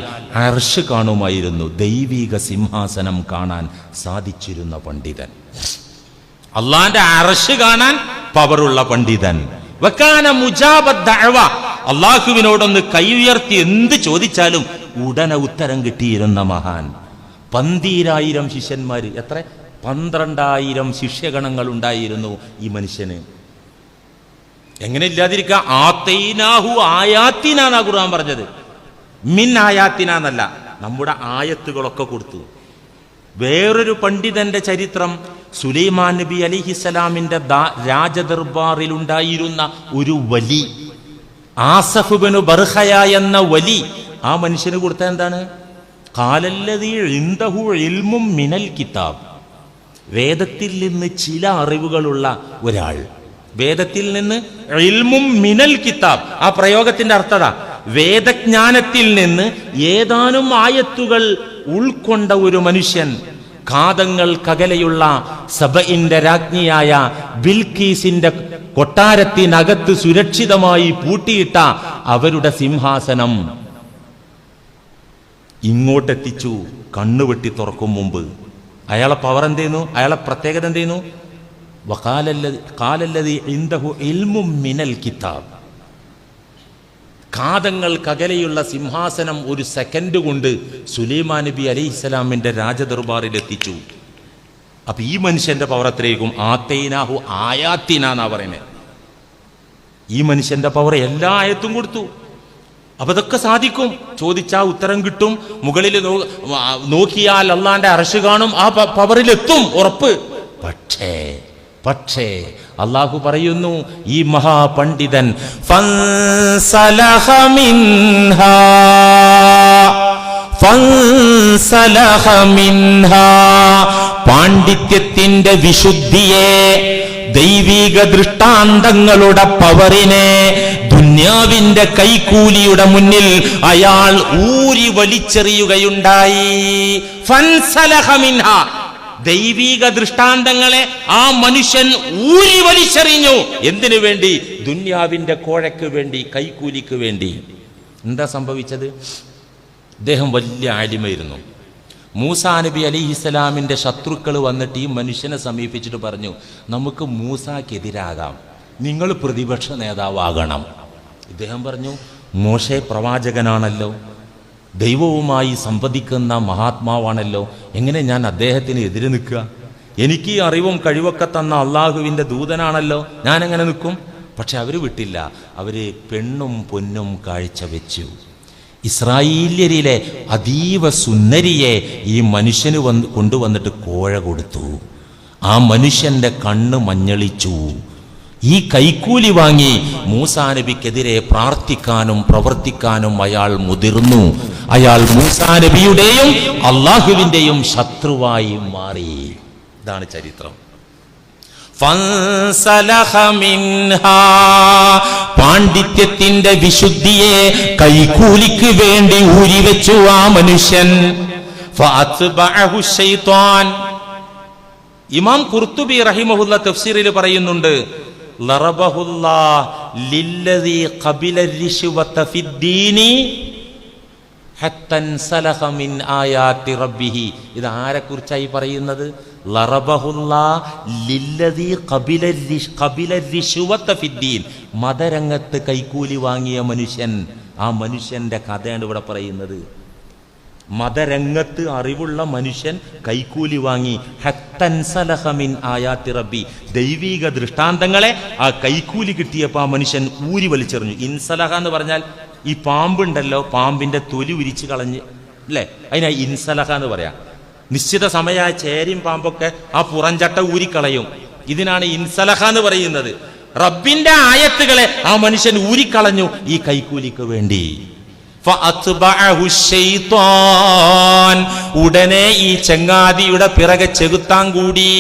അർശ് കാണുമായിരുന്നു. ദൈവിക സിംഹാസനം കാണാൻ സാധിച്ചിരുന്ന പണ്ഡിതൻ, അള്ളാന്റെ അർശ് കാണാൻ പവറുള്ള പണ്ഡിതൻ. വകാന മുജാബദ് ദഅവ, അള്ളാഹുവിനോടൊന്ന് കൈ ഉയർത്തി എന്ത് ചോദിച്ചാലും ഉടനെ ഉത്തരം കിട്ടിയിരുന്ന മഹാൻ. 12,000 ശിഷ്യന്മാര്, എത്ര? 12,000 ശിഷ്യഗണങ്ങൾ ഉണ്ടായിരുന്നു ഈ മനുഷ്യന്. എങ്ങനെ ഇല്ലാതിരിക്കുക? ആതൈനാഹു ആയാത്തിനാ എന്നാ ഖുർആൻ പറഞ്ഞത്, മിൻ ആയാത്തിനാ എന്നല്ല. നമ്മുടെ ആയത്തുകളൊക്കെ കൊടുത്തു. വേറൊരു പണ്ഡിതന്റെ ചരിത്രം, സുലൈമാൻ നബി അലൈഹിസ്സലാമിന്റെ രാജദർബാറിലുണ്ടായിരുന്ന ഒരു വലി, ആസഫ് ഇബ്നു ബർഖയ എന്ന വലി. ആ മനുഷ്യന് കൊടുത്ത എന്താണ്? ഖാലല്ലദീ ഇൻദഹു ഇൽമും മിനൽ കിതാബ്, വേദത്തിൽ നിന്ന് ചില അറിവുകളുള്ള ഒരാൾ. വേദത്തിൽ നിന്ന് ഇൽമും മിനൽ കിതാബ്, ആ പ്രയോഗത്തിന്റെ അർത്ഥത വേദജ്ഞാനത്തിൽ നിന്ന് ഏതാനും ആയത്തുകൾ ഉൾക്കൊണ്ട ഒരു മനുഷ്യൻ. കാതങ്ങൾക്കകലെയുള്ള സബഇന്റെ രാജ്ഞിയായ ബിൽക്കീസിന്റെ കൊട്ടാരത്തിനകത്ത് സുരക്ഷിതമായി പൂട്ടിയിട്ട അവരുടെ സിംഹാസനം ഇങ്ങോട്ടെത്തിച്ചു. കണ്ണുവെട്ടി തുറക്കും മുമ്പ് അയാളെ പവർ എന്തെയ്യുന്നു? അയാളെ പ്രത്യേകത എന്തെയ്യുന്നു? ഖാലല്ലദീ ഇൻദഹു ഇൽമും മിനൽ കിതാബ്, കാതങ്ങൾക്കകലെയുള്ള സിംഹാസനം ഒരു സെക്കൻഡ് കൊണ്ട് സുലൈമാൻ നബി അലൈഹിസ്സലാമിന്റെ രാജദർബാറിൽ എത്തിച്ചു. അപ്പൊ ഈ മനുഷ്യന്റെ പവർ എത്രയായിരിക്കും? ആതൈനാഹു ആയാത്തിന എന്നാ പറയുന്നത്. ഈ മനുഷ്യന്റെ പവർ എല്ലാ ആയത്തും കൊടുത്തു. അപ്പൊ ഇതൊക്കെ സാധിക്കും, ചോദിച്ചാ ഉത്തരം കിട്ടും, മുകളിൽ നോക്കിയാൽ അള്ളാന്റെ അർശ് കാണും, ആ പവറിലെത്തും ഉറപ്പ്. പക്ഷേ അള്ളാഹു പറയുന്നു, ഈ മഹാപണ്ഡിതൻ ഫൻസലഖ മിൻഹാ, പാണ്ഡിത്യത്തിന്റെ വിശുദ്ധിയെ, ദൈവിക ദൃഷ്ടാന്തങ്ങളുടെ പവറിനെ ദുന്യാവിന്റെ കൈക്കൂലിയുടെ മുന്നിൽ അയാൾ ഊരി വലിച്ചെറിയുകയുണ്ടായി. ഫൻസലഖ മിൻഹാ, ദൈവിക ദൃഷ്ടാന്തങ്ങളെ ആ മനുഷ്യൻ ഊരി വലിച്ചെറിഞ്ഞു. എന്തിനു വേണ്ടി? ദുന്യാവിന്റെ കോഴയ്ക്ക് വേണ്ടി, കൈക്കൂലിക്ക് വേണ്ടി. എന്താ സംഭവിച്ചത്? അദ്ദേഹം വലിയ ആലിമായിരുന്നു. മൂസാ നബി അലൈഹിസ്സലാമിന്റെ ശത്രുക്കൾ വന്നിട്ട് ഈ മനുഷ്യനെ സമീപിച്ചിട്ട് പറഞ്ഞു, നമുക്ക് മൂസാക്കെതിരാകാം, നിങ്ങൾ പ്രതിപക്ഷ നേതാവാകണം. ഇദ്ദേഹം പറഞ്ഞു, മോശെ പ്രവാചകനാണല്ലോ, ദൈവവുമായി സംവദിക്കുന്ന മഹാത്മാവാണല്ലോ, എങ്ങനെ ഞാൻ അദ്ദേഹത്തിന് എതിരെ നിൽക്കുക? എനിക്ക് ഈ അറിവും കഴിവൊക്കെ തന്ന അള്ളാഹുവിൻ്റെ ദൂതനാണല്ലോ, ഞാൻ എങ്ങനെ നിൽക്കും? പക്ഷെ അവർ വിട്ടില്ല. അവര് പെണ്ണും പൊന്നും കാഴ്ചവെച്ചു. ഇസ്രായേല്യരിലെ അതീവ സുന്ദരിയെ ഈ മനുഷ്യന് കൊണ്ടുവന്നിട്ട് കോഴ കൊടുത്തു. ആ മനുഷ്യന്റെ കണ്ണ് മഞ്ഞളിച്ചു. ഈ കൈക്കൂലി വാങ്ങി മൂസാ നബിക്കെതിരെ പ്രാർത്ഥിക്കാനും പ്രവർത്തിക്കാനും അയാൾ മുതിർന്നു. അയാൾ മൂസാ നബിയുടെയും അള്ളാഹുവിന്റെയും ശത്രുവായി മാറി. ഇതാണ് ചരിത്രം. പാണ്ഡിത്യത്തിന്റെ വിശുദ്ധിയെ കൈക്കൂലിക്ക് വേണ്ടി ഊരിവെച്ചു ആ മനുഷ്യൻ. ഇമാം ഖുർത്തുബി റഹിമഹുല്ല തഫ്സീറിൽ പറയുന്നുണ്ട്, ലറബഹുല്ലാഹ് ലില്ലദീ ഖബില റിശ്വത ഫിദ്ദീനി ഹത്തൻ സലഹ മിൻ ആയാതി റബ്ബിഹി. ഇത് ആരെക്കുറിച്ചായി പറയുന്നത്? ലറബഹുല്ലാഹ് ലില്ലദീ ഖബില റിശ്വത ഫിദ്ദീൻ. മതരംഗത്ത് കൈക്കൂലി വാങ്ങിയ മനുഷ്യൻ, ആ മനുഷ്യന്റെ കഥയാണ് ഇവിടെ പറയുന്നത്. മതരംഗത്ത് അറിവുള്ള മനുഷ്യൻ കൈക്കൂലി വാങ്ങി ഹത്തൻ സലഹ മിൻ ആയാതി റബ്ബി. ദൈവിക ദൃഷ്ടാന്തങ്ങളെ ആ കൈക്കൂലി കിട്ടിയപ്പോൾ ആ മനുഷ്യൻ ഊരി വലിച്ചെറിഞ്ഞു. ഇൻസലഹ എന്ന് പറഞ്ഞാൽ ഈ പാമ്പുണ്ടല്ലോ, പാമ്പിന്റെ തൊലി ഉരിച്ചു കളഞ്ഞ് അല്ലേ, അതിനാ ഇൻസലഹ എന്ന് പറയാം. നിശ്ചിത സമയ ചേരിയും പാമ്പൊക്കെ ആ പുറംചട്ട ഊരിക്കളയും. ഇതിനാണ് ഇൻസലഹ എന്ന് പറയുന്നത്. റബ്ബിന്റെ ആയത്തുകളെ ആ മനുഷ്യൻ ഊരിക്കളഞ്ഞു ഈ കൈക്കൂലിക്ക് വേണ്ടി. ഉടനെ ഈ ചങ്ങാതിയുടെ പിറകെ ചെകുത്താൻ കൂടി.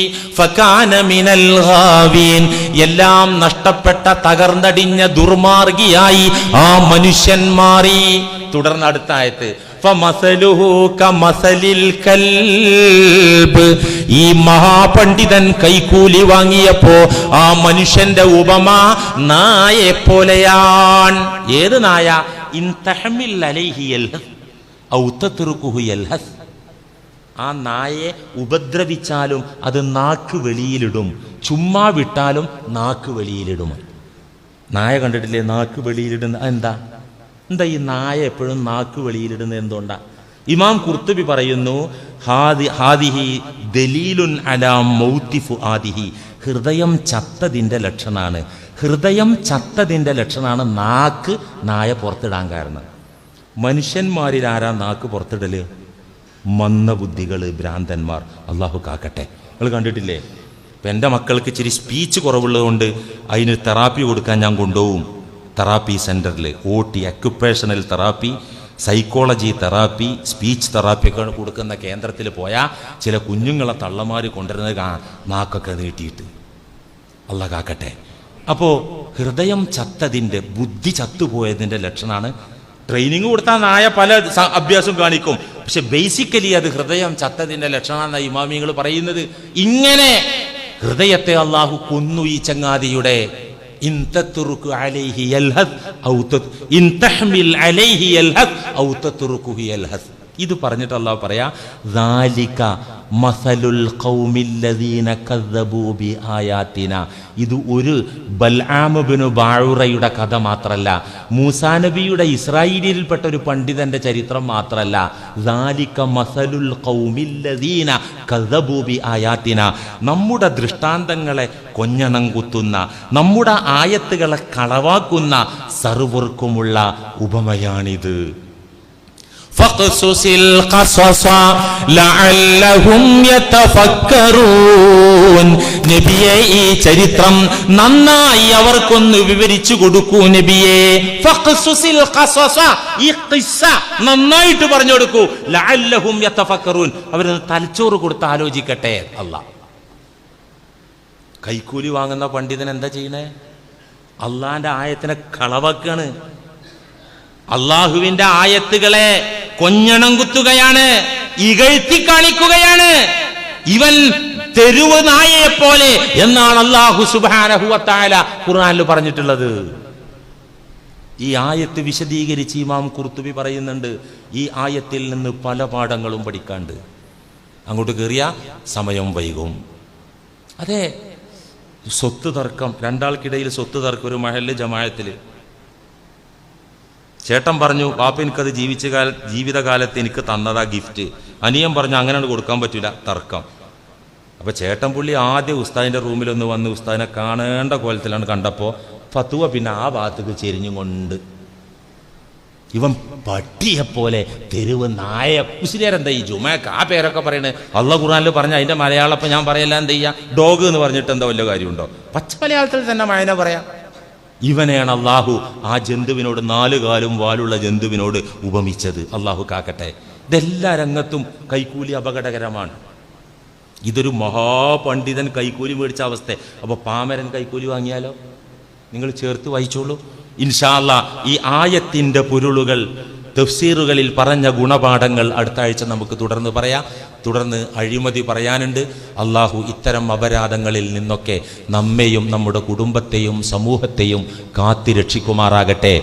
എല്ലാം നഷ്ടപ്പെട്ട തകർന്നടിഞ്ഞ ദുർമാർഗിയായി ആ മനുഷ്യൻ മാറി. തുടർന്ന് അടുത്ത ആയത്ത്, ഈ മഹാപണ്ഡിതൻ കൈക്കൂലി വാങ്ങിയപ്പോ ആ മനുഷ്യന്റെ ഉപമ നായെ പോലെയാണ്. ഏത് നായ? ആ നായെ ഉപദ്രവിച്ചാലും അത് നാക്ക് വെളിയിലിടും, ചുമ്മാ വിട്ടാലും നാക്ക് വെളിയിലിടും. നായ കണ്ടിട്ടില്ലേ നാക്ക് വെളിയിലിടുന്ന? എന്താ ഈ നായ എപ്പോഴും നാക്ക് വെളിയിലിടുന്നത് എന്തുകൊണ്ടാ? ഇമാം ഖുർത്തുബി പറയുന്നു, ഹാദിഹി ദലീലുൻ അലാ മൗതി ഫുആദിഹി. ഹൃദയം ചത്തതിന്റെ ലക്ഷണാണ്. ഹൃദയം ചത്തതിന്റെ ലക്ഷണാണ് നാക്ക് നായ പുറത്തിടാൻ കാരണം. മനുഷ്യന്മാരിൽ ആരാ നാക്ക് പുറത്തിടല്? മന്ദബുദ്ധികള്, ഭ്രാന്തന്മാർ. അള്ളാഹു കാക്കട്ടെ. നിങ്ങൾ കണ്ടിട്ടില്ലേ, ഇപ്പം എൻ്റെ മക്കൾക്ക് ഇച്ചിരി സ്പീച്ച് കുറവുള്ളതുകൊണ്ട് അതിന് തെറാപ്പി കൊടുക്കാൻ ഞാൻ കൊണ്ടുപോകും. തെറാപ്പി സെൻറ്ററിൽ OT, occupational therapy, psychology therapy, speech തെറാപ്പിയൊക്കെ കൊടുക്കുന്ന കേന്ദ്രത്തിൽ പോയാൽ ചില കുഞ്ഞുങ്ങളെ തള്ളമാർ കൊണ്ടുവരുന്നത് നാക്കൊക്കെ നീട്ടിയിട്ട്. അള്ളാഹു കാക്കട്ടെ. അപ്പോൾ ഹൃദയം ചത്തതിൻ്റെ, ബുദ്ധി ചത്തുപോയതിൻ്റെ ലക്ഷണമാണ്. ട്രെയിനിങ് കൊടുത്താൽ നായ പല അഭ്യാസം കാണിക്കും, പക്ഷെ ബേസിക്കലി അത് ഹൃദയം ചത്തതിൻ്റെ ലക്ഷണമാണ് ഇമാമികൾ പറയുന്നത്. ഇങ്ങനെ ഹൃദയത്തെ അള്ളാഹു കൊന്നു ഈ ചങ്ങാതിയുടെ. ഇത് പറഞ്ഞിട്ട് അള്ളാഹു പറയാ, ഇത് ഒരു ബൽആം ഇബ്നു ബാഉറയുടെ കഥ മാത്രല്ല, മൂസാ നബിയുടെ ഇസ്രായേലിൽപ്പെട്ട ഒരു പണ്ഡിതന്റെ ചരിത്രം മാത്രല്ല. ദാലിക മസലുൽ ഖൗമില്ലദീന കദ്ദബൂ ബിആയാതിന. നമ്മുടെ ദൃഷ്ടാന്തങ്ങളെ കൊഞ്ഞണം കുത്തുന്ന, നമ്മുടെ ആയത്തുകളെ കളവാക്കുന്ന സർവർക്കുമുള്ള ഉപമയാണിത്. ഫഖ്സുസിൽ ഖസസ ലഅല്ലഹും യതഫക്കറൂൻ. നബിയെ ഈ ചരിത്രം നന്നായി അവർക്കൊന്ന് വിവരിച്ചു കൊടുക്കൂ നബിയെ. ഫഖ്സുസിൽ ഖസസ, ഈ ഖിസ്സ നന്നായിട്ട് പറഞ്ഞു കൊടുക്കൂ. ലഅല്ലഹും യതഫക്കറൂൻ, അവരൊന്ന് തലച്ചോറ് കൊടുത്ത് ആലോചിക്കട്ടെ. അല്ലാഹ് കൈക്കൂലി വാങ്ങുന്ന പണ്ഡിതൻ എന്താ ചെയ്യണേ? അള്ളാന്റെ ആയത്തിനെ കളവാക്കാണ്. അള്ളാഹുവിന്റെ ആയത്തുകളെ കൊഞ്ഞണം കുത്തുകയാണ്, ഇകഴ്ത്തി കാണിക്കുകയാണ്. ഇവൻ തെരുവ് നായയെ പോലെ എന്നാണ് അല്ലാഹു സുബ്ഹാനഹു വ തആല ഖുർആനിൽ പറഞ്ഞിട്ടുള്ളത്. ഈ ആയത്ത് വിശദീകരിച്ച് ഇമാം ഖുർത്തുബി പറയുന്നുണ്ട്, ഈ ആയത്തിൽ നിന്ന് പല പാഠങ്ങളും പഠിക്കാണ്ട്. അങ്ങോട്ട് കയറിയ സമയം വൈകും. അതെ, സ്വത്ത് തർക്കം, രണ്ടാൾക്കിടയിൽ സ്വത്ത് തർക്കം. ഒരു മഹല്ല് ജമാഅത്തിൽ ചേട്ടൻ പറഞ്ഞു, പാപ്പ എനിക്കത് ജീവിതകാലത്ത് എനിക്ക് തന്നതാ ഗിഫ്റ്റ്. അനിയൻ പറഞ്ഞു അങ്ങനെയാണ് കൊടുക്കാൻ പറ്റില്ല, തർക്കം. അപ്പോൾ ചേട്ടൻ പുള്ളി ആദ്യം ഉസ്താദിൻ്റെ റൂമിലൊന്ന് വന്ന് ഉസ്താദിനെ കാണേണ്ട കോലത്തിലാണ് കണ്ടപ്പോൾ ഫത്തുവ പിന്നെ ആ ഭാഗത്തേക്ക് ചെരിഞ്ഞും കൊണ്ട് ഇവൻ പട്ടിയെപ്പോലെ തെരുവ് നായ. മുസ്ലിയാരെന്താ ഈ ജുമക്ക് ആ പേരൊക്കെ പറയണേ? അള്ളാഹു ഖുർആനിൽ പറഞ്ഞ അതിൻ്റെ മലയാളം ഇപ്പം ഞാൻ പറയല്ല, എന്ത് ചെയ്യാം, ഡോഗ് എന്ന് പറഞ്ഞിട്ട് എന്താ വല്ല കാര്യമുണ്ടോ? പച്ച മലയാളത്തിൽ തന്നെ വായന പറയാം. ഇവനെയാണ് അള്ളാഹു ആ ജന്തുവിനോട്, 4 കാലും വാലുള്ള ജന്തുവിനോട് ഉപമിച്ചത്. അള്ളാഹു കാക്കട്ടെ. ഇതെല്ലാ രംഗത്തും കൈക്കൂലി അപകടകരമാണ്. ഇതൊരു മഹാപണ്ഡിതൻ കൈക്കൂലി മേടിച്ച അവസ്ഥ. അപ്പോൾ പാമരൻ കൈക്കൂലി വാങ്ങിയാലോ? നിങ്ങൾ ചേർത്ത് വായിച്ചോളൂ ഇൻഷാ അല്ലാഹ്. ഈ ആയത്തിൻ്റെ പൊരുളുകൾ തഫ്സീറുകളിൽ പറഞ്ഞ ഗുണപാഠങ്ങൾ അടുത്ത ആഴ്ച നമുക്ക് തുടർന്ന് പറയാം. തുടർന്ന് അഴിമതി പറയാനുണ്ട്. അള്ളാഹു ഇത്തരം അപരാധങ്ങളിൽ നിന്നൊക്കെ നമ്മെയും നമ്മുടെ കുടുംബത്തെയും സമൂഹത്തെയും കാത്തിരക്ഷിക്കുമാറാകട്ടെ.